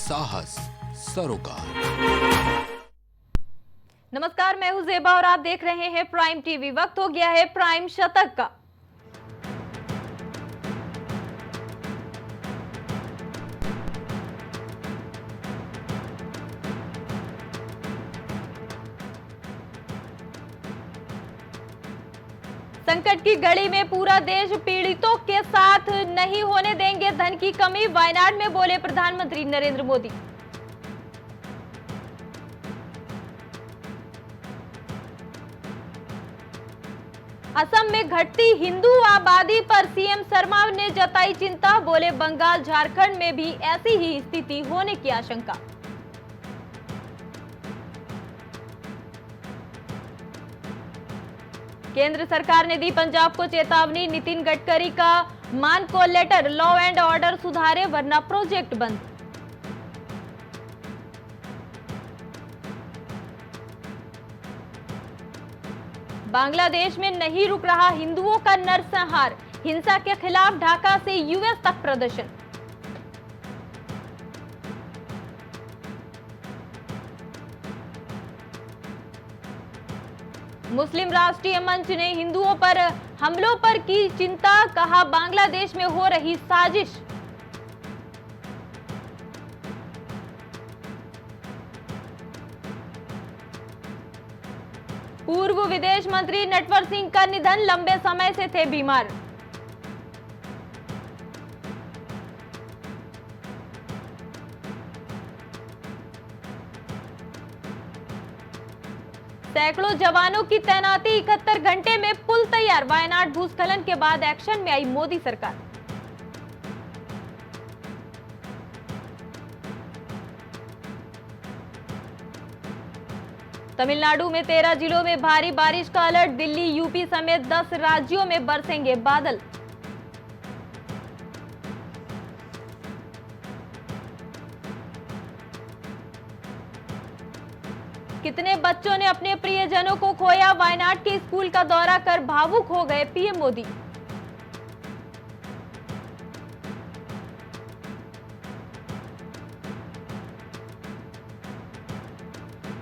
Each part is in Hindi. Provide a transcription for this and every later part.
साहस सरोकार। नमस्कार, मैं हूं जेबा और आप देख रहे हैं प्राइम टीवी। वक्त हो गया है प्राइम शतक का। संकट की घड़ी में पूरा देश पीड़ितों के साथ नहीं होने देंगे धन की कमी, वायनाड में बोले प्रधानमंत्री नरेंद्र मोदी। असम में घटती हिंदू आबादी पर सीएम शर्मा ने जताई चिंता, बोले बंगाल झारखंड में भी ऐसी ही स्थिति होने की आशंका। केंद्र सरकार ने दी पंजाब को चेतावनी, नितिन गडकरी का मान call letter, law and order सुधारे वरना प्रोजेक्ट बंद। बांग्लादेश में नहीं रुक रहा हिंदुओं का नरसंहार, हिंसा के खिलाफ ढाका से यूएस तक प्रदर्शन। मुस्लिम राष्ट्रीय मंच ने हिंदुओं पर हमलों पर की चिंता, कहा बांग्लादेश में हो रही साजिश। पूर्व विदेश मंत्री नटवर सिंह का निधन, लंबे समय से थे बीमार। सैकड़ों जवानों की तैनाती, 71 घंटे में पुल तैयार, वायनाड भूस्खलन के बाद एक्शन में आई मोदी सरकार। तमिलनाडु में 13 जिलों में भारी बारिश का अलर्ट, दिल्ली यूपी समेत 10 राज्यों में बरसेंगे बादल। कितने बच्चों ने अपने प्रियजनों को खोया, वायनाड के स्कूल का दौरा कर भावुक हो गए पीएम मोदी।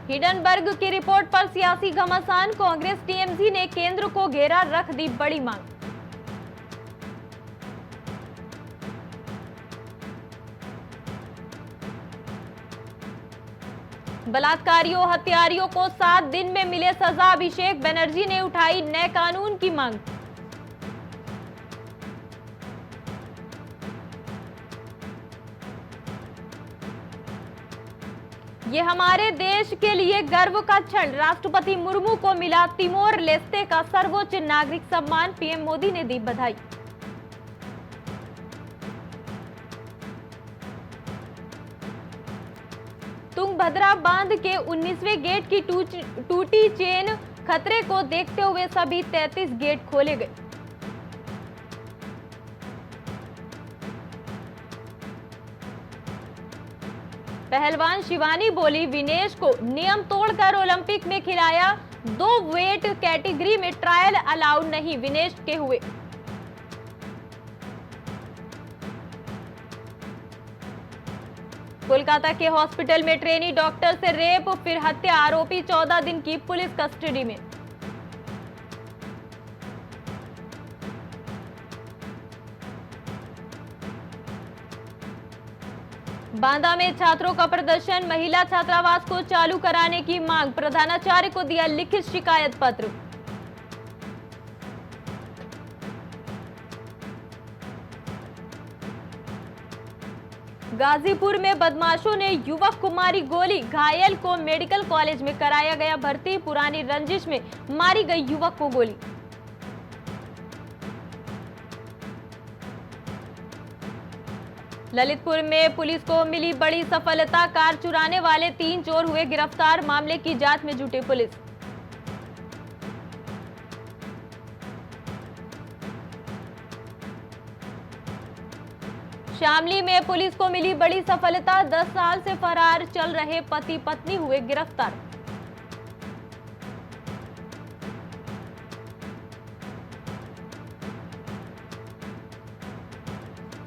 हिडनबर्ग की रिपोर्ट पर सियासी घमासान, कांग्रेस टीएमसी ने केंद्र को घेरा, रख दी बड़ी मांग। बलात्कारियों हत्यारियों को 7 दिन में मिले सजा, अभिषेक बनर्जी ने उठाई नए कानून की मांग। ये हमारे देश के लिए गर्व का क्षण, राष्ट्रपति मुर्मू को मिला तिमोर लेस्ते का सर्वोच्च नागरिक सम्मान, पीएम मोदी ने दी बधाई। तुंगभद्रा बांध के 19वें गेट की टूटी चेन, खतरे को देखते हुए सभी 33 गेट खोले गए। पहलवान शिवानी बोली, विनेश को नियम तोड़कर ओलंपिक में खिलाया, 2 वेट कैटेगरी में ट्रायल अलाउड नहीं, विनेश के हुए। कोलकाता के हॉस्पिटल में ट्रेनी डॉक्टर से रेप फिर हत्या, आरोपी 14 दिन की पुलिस कस्टडी में। बांदा में छात्रों का प्रदर्शन, महिला छात्रावास को चालू कराने की मांग, प्रधानाचार्य को दिया लिखित शिकायत पत्र। गाजीपुर में बदमाशों ने युवक को मारी गोली, घायल को मेडिकल कॉलेज में कराया गया भर्ती, पुरानी रंजिश में मारी गई युवक को गोली। ललितपुर में पुलिस को मिली बड़ी सफलता, कार चुराने वाले 3 चोर हुए गिरफ्तार, मामले की जांच में जुटी पुलिस। शामली में पुलिस को मिली बड़ी सफलता, 10 साल से फरार चल रहे पति पत्नी हुए गिरफ्तार।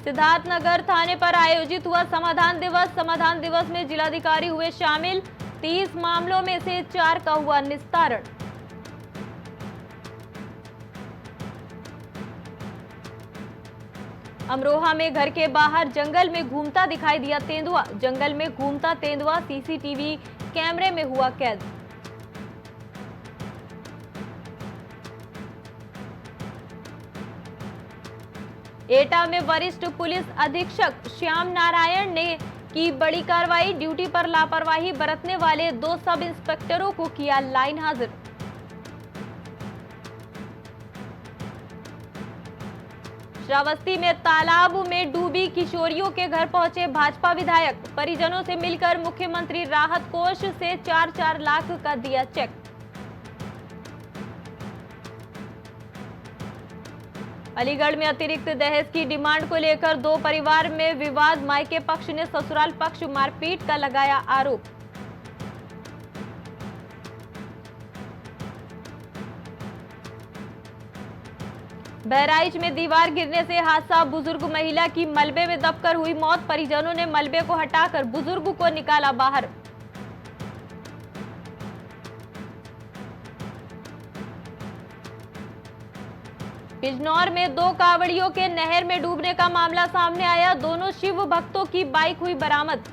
सिद्धार्थनगर थाने पर आयोजित हुआ समाधान दिवस। समाधान दिवस में जिलाधिकारी हुए शामिल। 30 मामलों में से 4 का हुआ निस्तारण। अमरोहा में घर के बाहर जंगल में घूमता दिखाई दिया तेंदुआ। जंगल में घूमता तेंदुआ सीसीटीवी कैमरे में हुआ कैद। एटा में वरिष्ठ पुलिस अधीक्षक श्याम नारायण ने की बड़ी कार्रवाई। ड्यूटी पर लापरवाही बरतने वाले 2 सब इंस्पेक्टरों को किया लाइन हाजिर। श्रावस्ती में तालाब में डूबी किशोरियों के घर पहुंचे भाजपा विधायक। परिजनों से मिलकर मुख्यमंत्री राहत कोष से 4-4 लाख का दिया चेक। अलीगढ़ में अतिरिक्त दहेज की डिमांड को लेकर 2 परिवार में विवाद। मायके पक्ष ने ससुराल पक्ष मारपीट का लगाया आरोप। बहराइच में दीवार गिरने से हादसा। बुजुर्ग महिला की मलबे में दबकर हुई मौत। परिजनों ने मलबे को हटाकर बुजुर्ग को निकाला बाहर। बिजनौर में 2 कांवड़ियों के नहर में डूबने का मामला सामने आया। दोनों शिव भक्तों की बाइक हुई बरामद।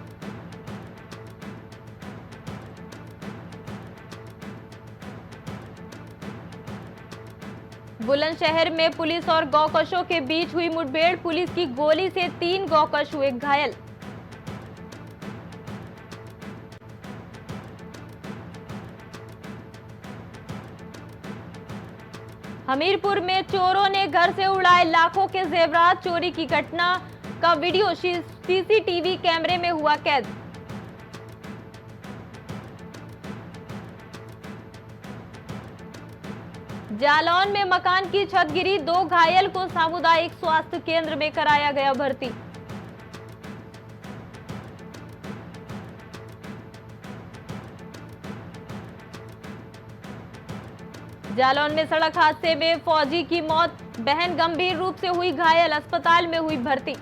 बुलंदशहर में पुलिस और गौकशों के बीच हुई मुठभेड़। पुलिस की गोली से 3 गौकश हुए घायल। हमीरपुर में चोरों ने घर से उड़ाए लाखों के जेवरात। चोरी की घटना का वीडियो सीसीटीवी कैमरे में हुआ कैद। जालौन में मकान की छत गिरी। 2 घायल को सामुदायिक स्वास्थ्य केंद्र में कराया गया भर्ती। जालौन में सड़क हादसे में फौजी की मौत। बहन गंभीर रूप से हुई घायल, अस्पताल में हुई भर्ती।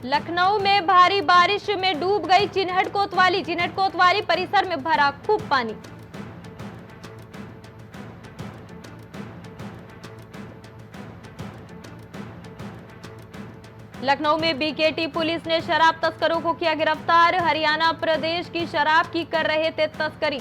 लखनऊ में भारी बारिश में डूब गई चिन्हट कोतवाली। चिन्हट कोतवाली परिसर में भरा खूब पानी। लखनऊ में बीकेटी पुलिस ने शराब तस्करों को किया गिरफ्तार। हरियाणा प्रदेश की शराब की कर रहे थे तस्करी।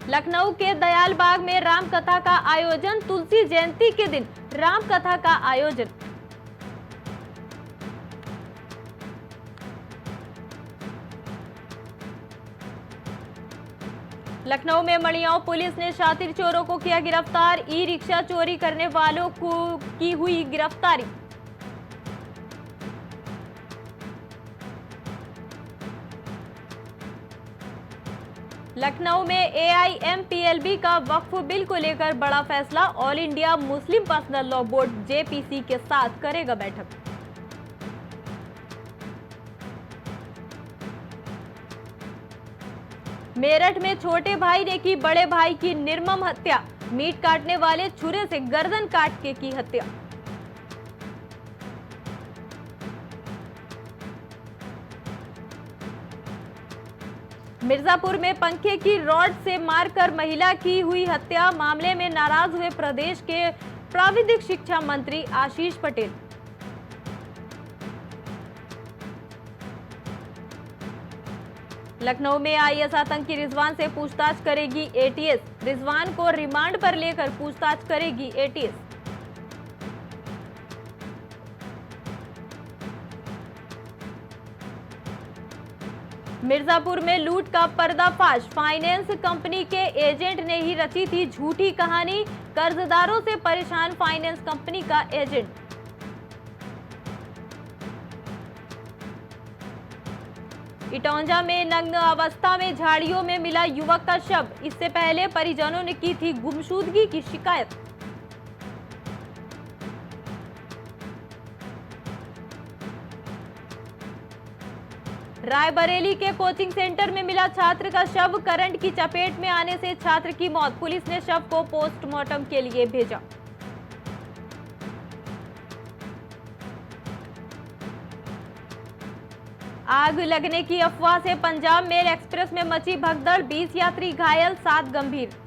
लखनऊ के दयाल बाग में राम कथा का आयोजन। तुलसी जयंती के दिन राम कथा का आयोजन। लखनऊ में मड़ियाओं पुलिस ने शातिर चोरों को किया गिरफ्तार। ई रिक्शा चोरी करने वालों को की हुई गिरफ्तारी। लखनऊ में एआईएमपीएलबी का वक्फ बिल को लेकर बड़ा फैसला। All India Muslim personal law board JPC के साथ करेगा बैठक। मेरठ में छोटे भाई ने की बड़े भाई की निर्मम हत्या। मीट काटने वाले छुरे से गर्दन काट के की हत्या। मिर्जापुर में पंखे की रॉड से मारकर महिला की हुई हत्या। मामले में नाराज हुए प्रदेश के प्राविधिक शिक्षा मंत्री आशीष पटेल। लखनऊ में आईएस आतंकी रिजवान से पूछताछ करेगी एटीएस। रिजवान को रिमांड पर लेकर पूछताछ करेगी एटीएस। मिर्जापुर में लूट का पर्दाफाश। फाइनेंस कंपनी के एजेंट ने ही रची थी झूठी कहानी। कर्जदारों से परेशान फाइनेंस कंपनी का एजेंट। इटौंजा में नग्न अवस्था में झाड़ियों में मिला युवक का शव। इससे पहले परिजनों ने की थी गुमशुदगी की शिकायत। रायबरेली के कोचिंग सेंटर में मिला छात्र का शव, करंट की चपेट में आने से छात्र की मौत। पुलिस ने शव को पोस्टमार्टम के लिए भेजा। आग लगने की अफवाह से पंजाब मेल एक्सप्रेस में मची भगदड़, 20 यात्री घायल, 7 गंभीर।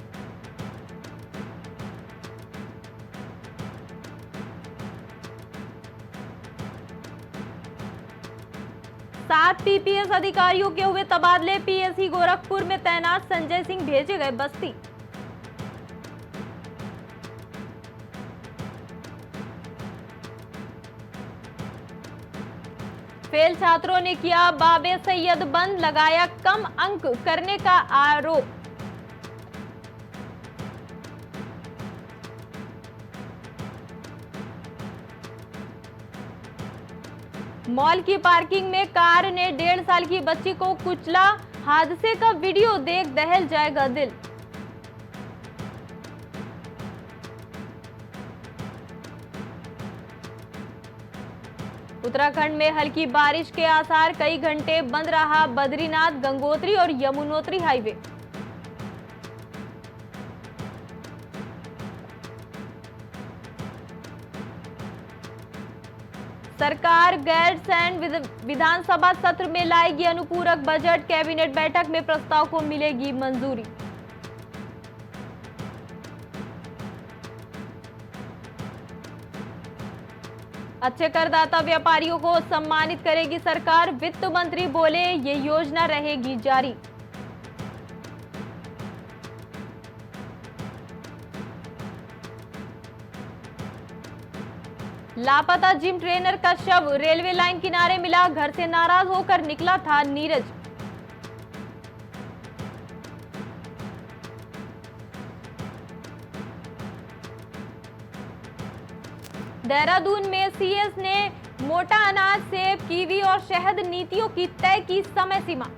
सात पीपीएस अधिकारियों के हुए तबादले, पीएससी गोरखपुर में तैनात संजय सिंह भेजे गए बस्ती। फेल छात्रों ने किया बाबे सैयद बंद, लगाया कम अंक करने का आरोप। मॉल की पार्किंग में कार ने 1.5 साल की बच्ची को कुचला, हादसे का वीडियो देख दहल जाएगा दिल। उत्तराखंड में हल्की बारिश के आसार, कई घंटे बंद रहा बद्रीनाथ, गंगोत्री और यमुनोत्री हाईवे। सरकार गैरसैंण विधानसभा सत्र में लाएगी अनुपूरक बजट, कैबिनेट बैठक में प्रस्ताव को मिलेगी मंजूरी। अच्छे करदाता व्यापारियों को सम्मानित करेगी सरकार, वित्त मंत्री बोले ये योजना रहेगी जारी। लापता जिम ट्रेनर का शव रेलवे लाइन किनारे मिला, घर से नाराज होकर निकला था नीरज। देहरादून में सीएस ने मोटा अनाज, सेब, कीवी और शहद नीतियों की तय की समय सीमा।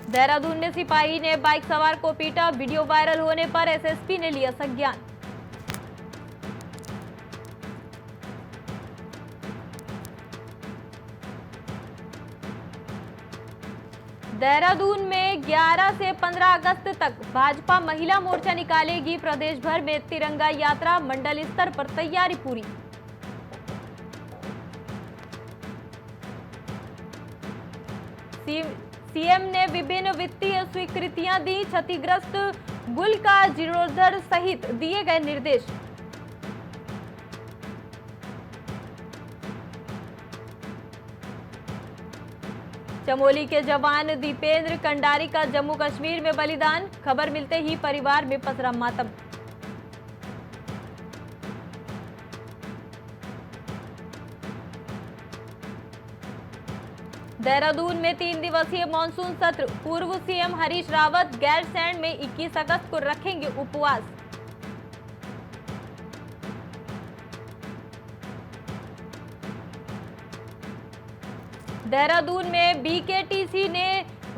देहरादून में सिपाही ने बाइक सवार को पीटा, वीडियो वायरल होने पर एसएसपी ने लिया संज्ञान। देहरादून में 11 से 15 अगस्त तक भाजपा महिला मोर्चा निकालेगी, प्रदेश भर में तिरंगा यात्रा, मंडल स्तर पर तैयारी पूरी। सीएम ने विभिन्न वित्तीय स्वीकृतियां दी, क्षतिग्रस्त गुल का जीर्णोद्धार सहित दिए गए निर्देश। चमोली के जवान दीपेंद्र कंडारी का जम्मू कश्मीर में बलिदान, खबर मिलते ही परिवार में पसरा मातम। देहरादून में 3 दिवसीय मानसून सत्र, पूर्व सीएम हरीश रावत गैरसैंण में 21 अगस्त को रखेंगे उपवास। देहरादून में बीकेटीसी ने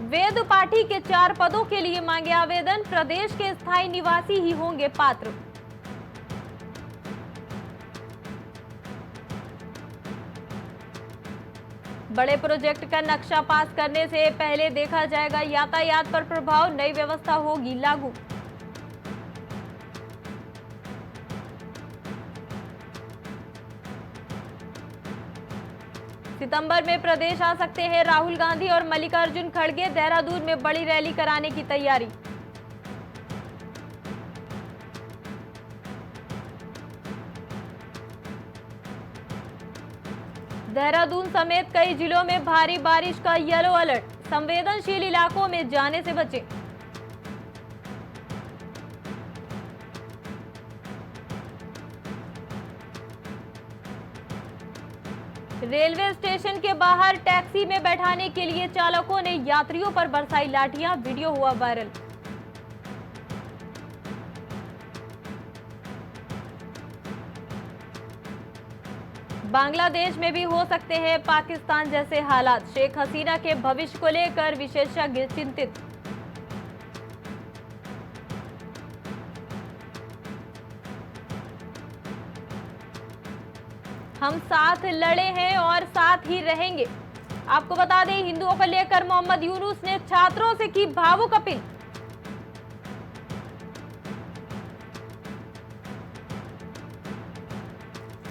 वेद पाठी के 4 पदों के लिए मांगे आवेदन, प्रदेश के स्थायी निवासी ही होंगे पात्र। बड़े प्रोजेक्ट का नक्शा पास करने से पहले देखा जाएगा यातायात पर प्रभाव, नई व्यवस्था होगी लागू। सितंबर में प्रदेश आ सकते हैं राहुल गांधी और मल्लिकार्जुन खड़गे, देहरादून में बड़ी रैली कराने की तैयारी। देहरादून समेत कई जिलों में भारी बारिश का येलो अलर्ट, संवेदनशील इलाकों में जाने से बचें। रेलवे स्टेशन के बाहर टैक्सी में बैठाने के लिए चालकों ने यात्रियों पर बरसाई लाठियां, वीडियो हुआ वायरल। बांग्लादेश में भी हो सकते हैं पाकिस्तान जैसे हालात, शेख हसीना के भविष्य को लेकर विशेषज्ञ चिंतित। हम साथ लड़े हैं और साथ ही रहेंगे। आपको बता दें, हिंदुओं को लेकर मोहम्मद यूनुस ने छात्रों से की भावुक अपील।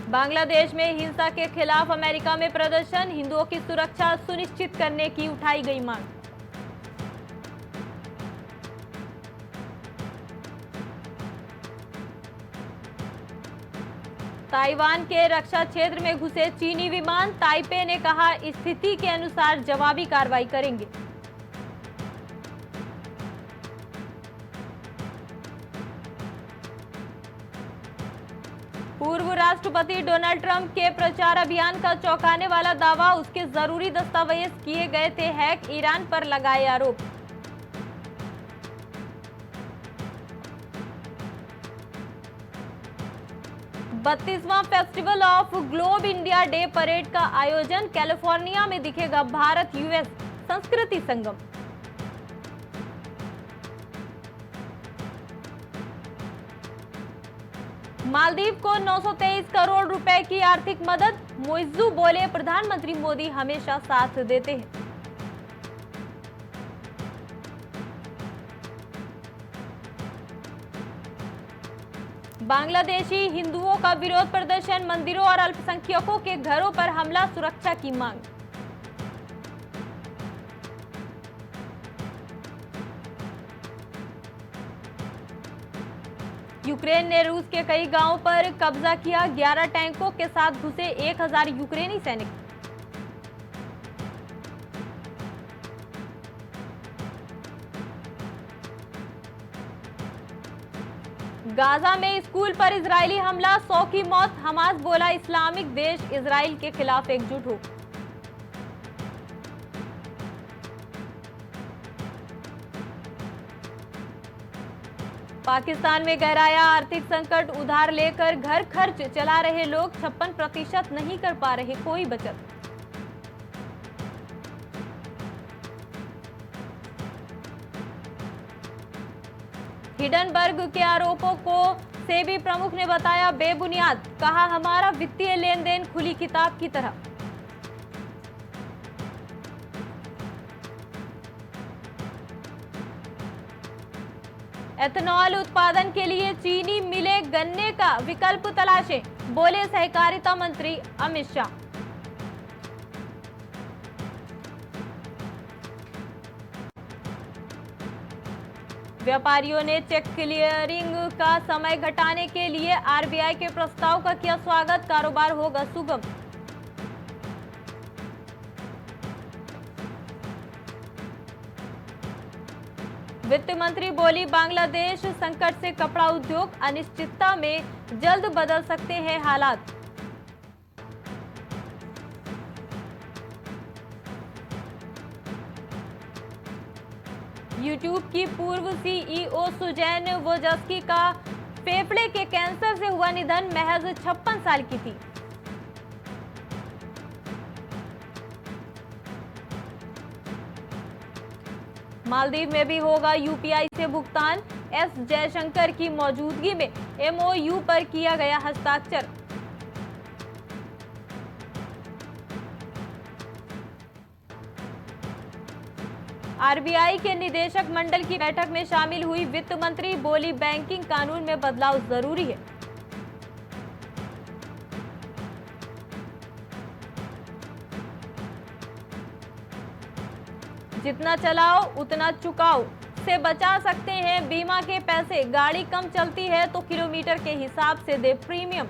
बांग्लादेश में हिंसा के खिलाफ अमेरिका में प्रदर्शन, हिंदुओं की सुरक्षा सुनिश्चित करने की उठाई गई मांग। ताइवान के रक्षा क्षेत्र में घुसे चीनी विमान, ताइपे ने कहा स्थिति के अनुसार जवाबी कार्रवाई करेंगे। पूर्व राष्ट्रपति डोनाल्ड ट्रंप के प्रचार अभियान का चौंकाने वाला दावा, उसके जरूरी दस्तावेज किए गए थे हैक, ईरान पर लगाए आरोप। बत्तीसवां festival of globe India day parade का आयोजन, कैलिफोर्निया में दिखेगा भारत यूएस संस्कृति संगम। मालदीव को 923 करोड़ रुपए की आर्थिक मदद, मुइज्जू बोले प्रधानमंत्री मोदी हमेशा साथ देते हैं। बांग्लादेशी हिंदुओं का विरोध प्रदर्शन, मंदिरों और अल्पसंख्यकों के घरों पर हमला, सुरक्षा की मांग। यूक्रेन ने रूस के कई गांवों पर कब्जा किया, 11 टैंकों के साथ घुसे 1000 यूक्रेनी सैनिक। गाजा में स्कूल पर इजरायली हमला, 100 की मौत, हमास बोला इस्लामिक देश इजराइल के खिलाफ एकजुट हो। पाकिस्तान में गहराया आर्थिक संकट, उधार लेकर घर खर्च चला रहे लोग 56% नहीं कर पा रहे कोई बचत। हिडनबर्ग के आरोपों को सेबी प्रमुख ने बताया बेबुनियाद, कहा हमारा वित्तीय लेन देन खुली किताब की तरह। एथेनॉल उत्पादन के लिए चीनी मिले गन्ने का विकल्प तलाशें, बोले सहकारिता मंत्री अमित शाह। व्यापारियों ने चेक क्लियरिंग का समय घटाने के लिए आरबीआई के प्रस्ताव का किया स्वागत, कारोबार होगा सुगम। वित्त मंत्री बोली बांग्लादेश संकट से कपड़ा उद्योग, अनिश्चितता में जल्द बदल सकते हैं हालात। यूट्यूब की पूर्व सीईओ सुजैन वोजस्की का फेफड़े के कैंसर से हुआ निधन, महज 56 साल की थी। मालदीव में भी होगा यूपीआई से भुगतान, एस जयशंकर की मौजूदगी में एमओयू पर किया गया हस्ताक्षर। आरबीआई के निदेशक मंडल की बैठक में शामिल हुई वित्त मंत्री, बोली बैंकिंग कानून में बदलाव जरूरी है। जितना चलाओ उतना चुकाओ से बचा सकते हैं बीमा के पैसे, गाड़ी कम चलती है तो किलोमीटर के हिसाब से दे प्रीमियम।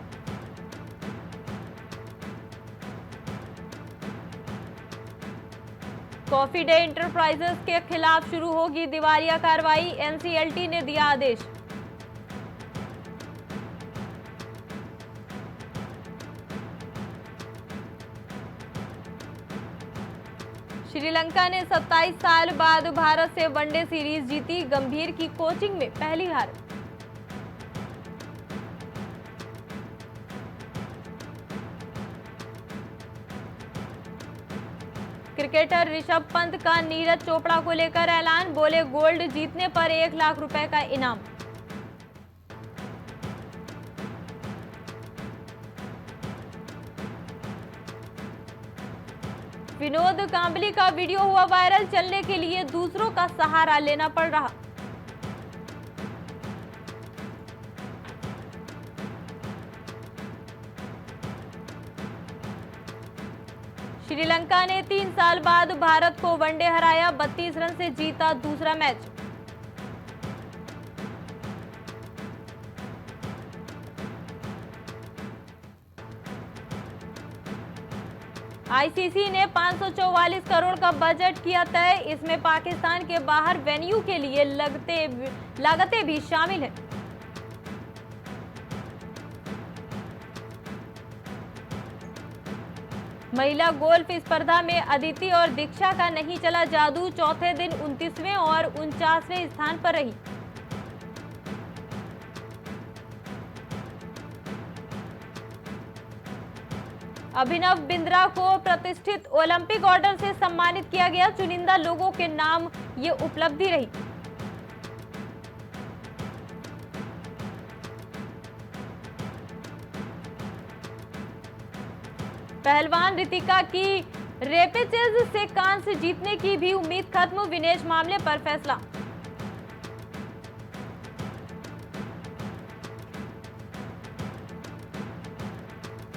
कॉफी डे इंटरप्राइजेस के खिलाफ शुरू होगी दिवालिया कार्रवाई, एनसीएलटी ने दिया आदेश। श्रीलंका ने 27 साल बाद भारत से वनडे सीरीज जीती, गंभीर की कोचिंग में पहली हार। क्रिकेटर ऋषभ पंत का नीरज चोपड़ा को लेकर ऐलान, बोले गोल्ड जीतने पर 1 लाख रुपए का इनाम। विनोद कांबली का वीडियो हुआ वायरल, चलने के लिए दूसरों का सहारा लेना पड़ रहा। श्रीलंका ने 3 साल बाद भारत को वनडे हराया, 32 रन से जीता दूसरा मैच। आईसीसी ने 544 करोड़ का बजट किया तय, इसमें पाकिस्तान के बाहर वेन्यू के लिए लागतें भी शामिल हैं। महिला गोल्फ स्पर्धा में अदिति और दीक्षा का नहीं चला जादू, चौथे दिन 29वें और 49वें स्थान पर रही। अभिनव बिंद्रा को प्रतिष्ठित ओलंपिक ऑर्डर से सम्मानित किया गया, चुनिंदा लोगों के नाम ये उपलब्धि रही। पहलवान रितिका की रेपेचेज से कांस्य जीतने की भी उम्मीद खत्म, विनेश मामले पर फैसला।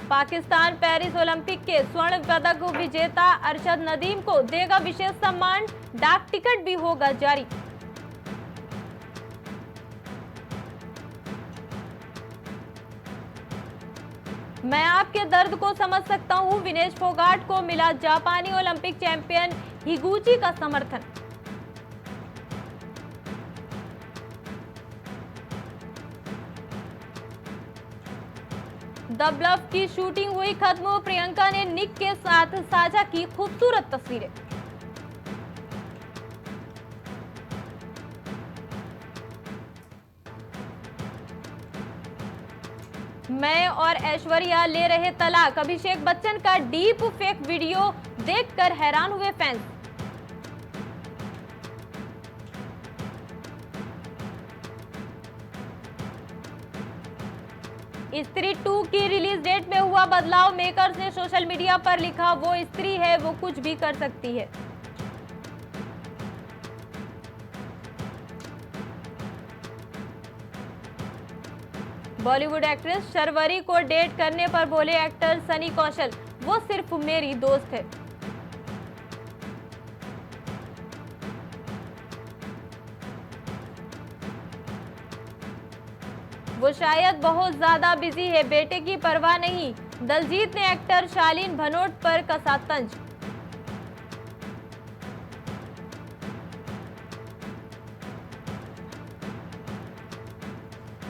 पाकिस्तान पेरिस ओलंपिक के स्वर्ण पदक विजेता अरशद नदीम को देगा विशेष सम्मान, डाक टिकट भी होगा जारी। मैं आपके दर्द को समझ सकता हूं, विनेश फोगाट को मिला जापानी ओलंपिक चैंपियन हिगुची का समर्थन। द ब्लफ की शूटिंग हुई खत्म, प्रियंका ने निक के साथ साझा की खूबसूरत तस्वीरें। मैं और ऐश्वर्या ले रहे तलाक, अभिषेक बच्चन का डीप फेक वीडियो देखकर हैरान हुए फैंस। स्त्री 2 की रिलीज डेट में हुआ बदलाव, मेकर्स ने सोशल मीडिया पर लिखा, वो स्त्री है, वो कुछ भी कर सकती है। बॉलीवुड एक्ट्रेस शर्वरी को डेट करने पर बोले एक्टर सनी कौशल, वो सिर्फ मेरी दोस्त है। वो शायद बहुत ज्यादा बिजी है, बेटे की परवाह नहीं, दलजीत ने एक्टर शालीन भनोट पर कसा तंज।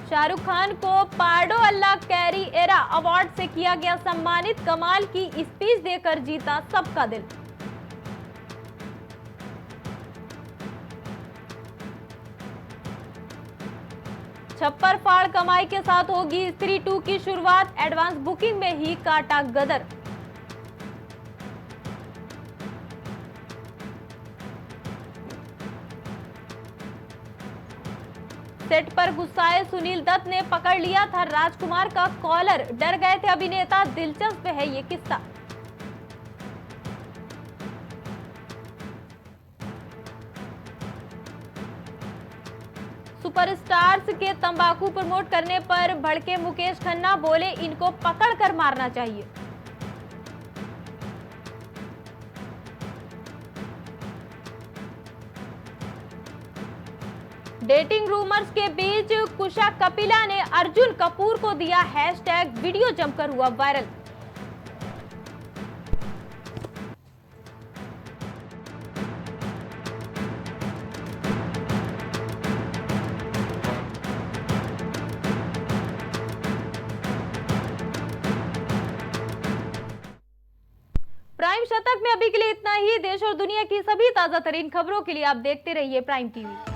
शाहरुख खान को पार्डो अल्लाह कैरी एरा अवार्ड से किया गया सम्मानित, कमाल की स्पीच देकर जीता सबका दिल। छप्पर फाड़ कमाई के साथ होगी स्त्री 2 की शुरुआत, एडवांस बुकिंग में ही काटा गदर। सेट पर गुस्साए सुनील दत्त ने पकड़ लिया था राजकुमार का कॉलर, डर गए थे अभिनेता, दिलचस्प है ये किस्सा। सुपरस्टार्स के तंबाकू प्रमोट करने पर भड़के मुकेश खन्ना, बोले इनको पकड़कर मारना चाहिए। डेटिंग रूमर्स के बीच कुशा कपिला ने अर्जुन कपूर को दिया हैशटैग, वीडियो जमकर हुआ वायरल। प्राइम शतक में अभी के लिए इतना ही। देश और दुनिया की सभी ताजा तरीन खबरों के लिए आप देखते रहिए प्राइम टीवी।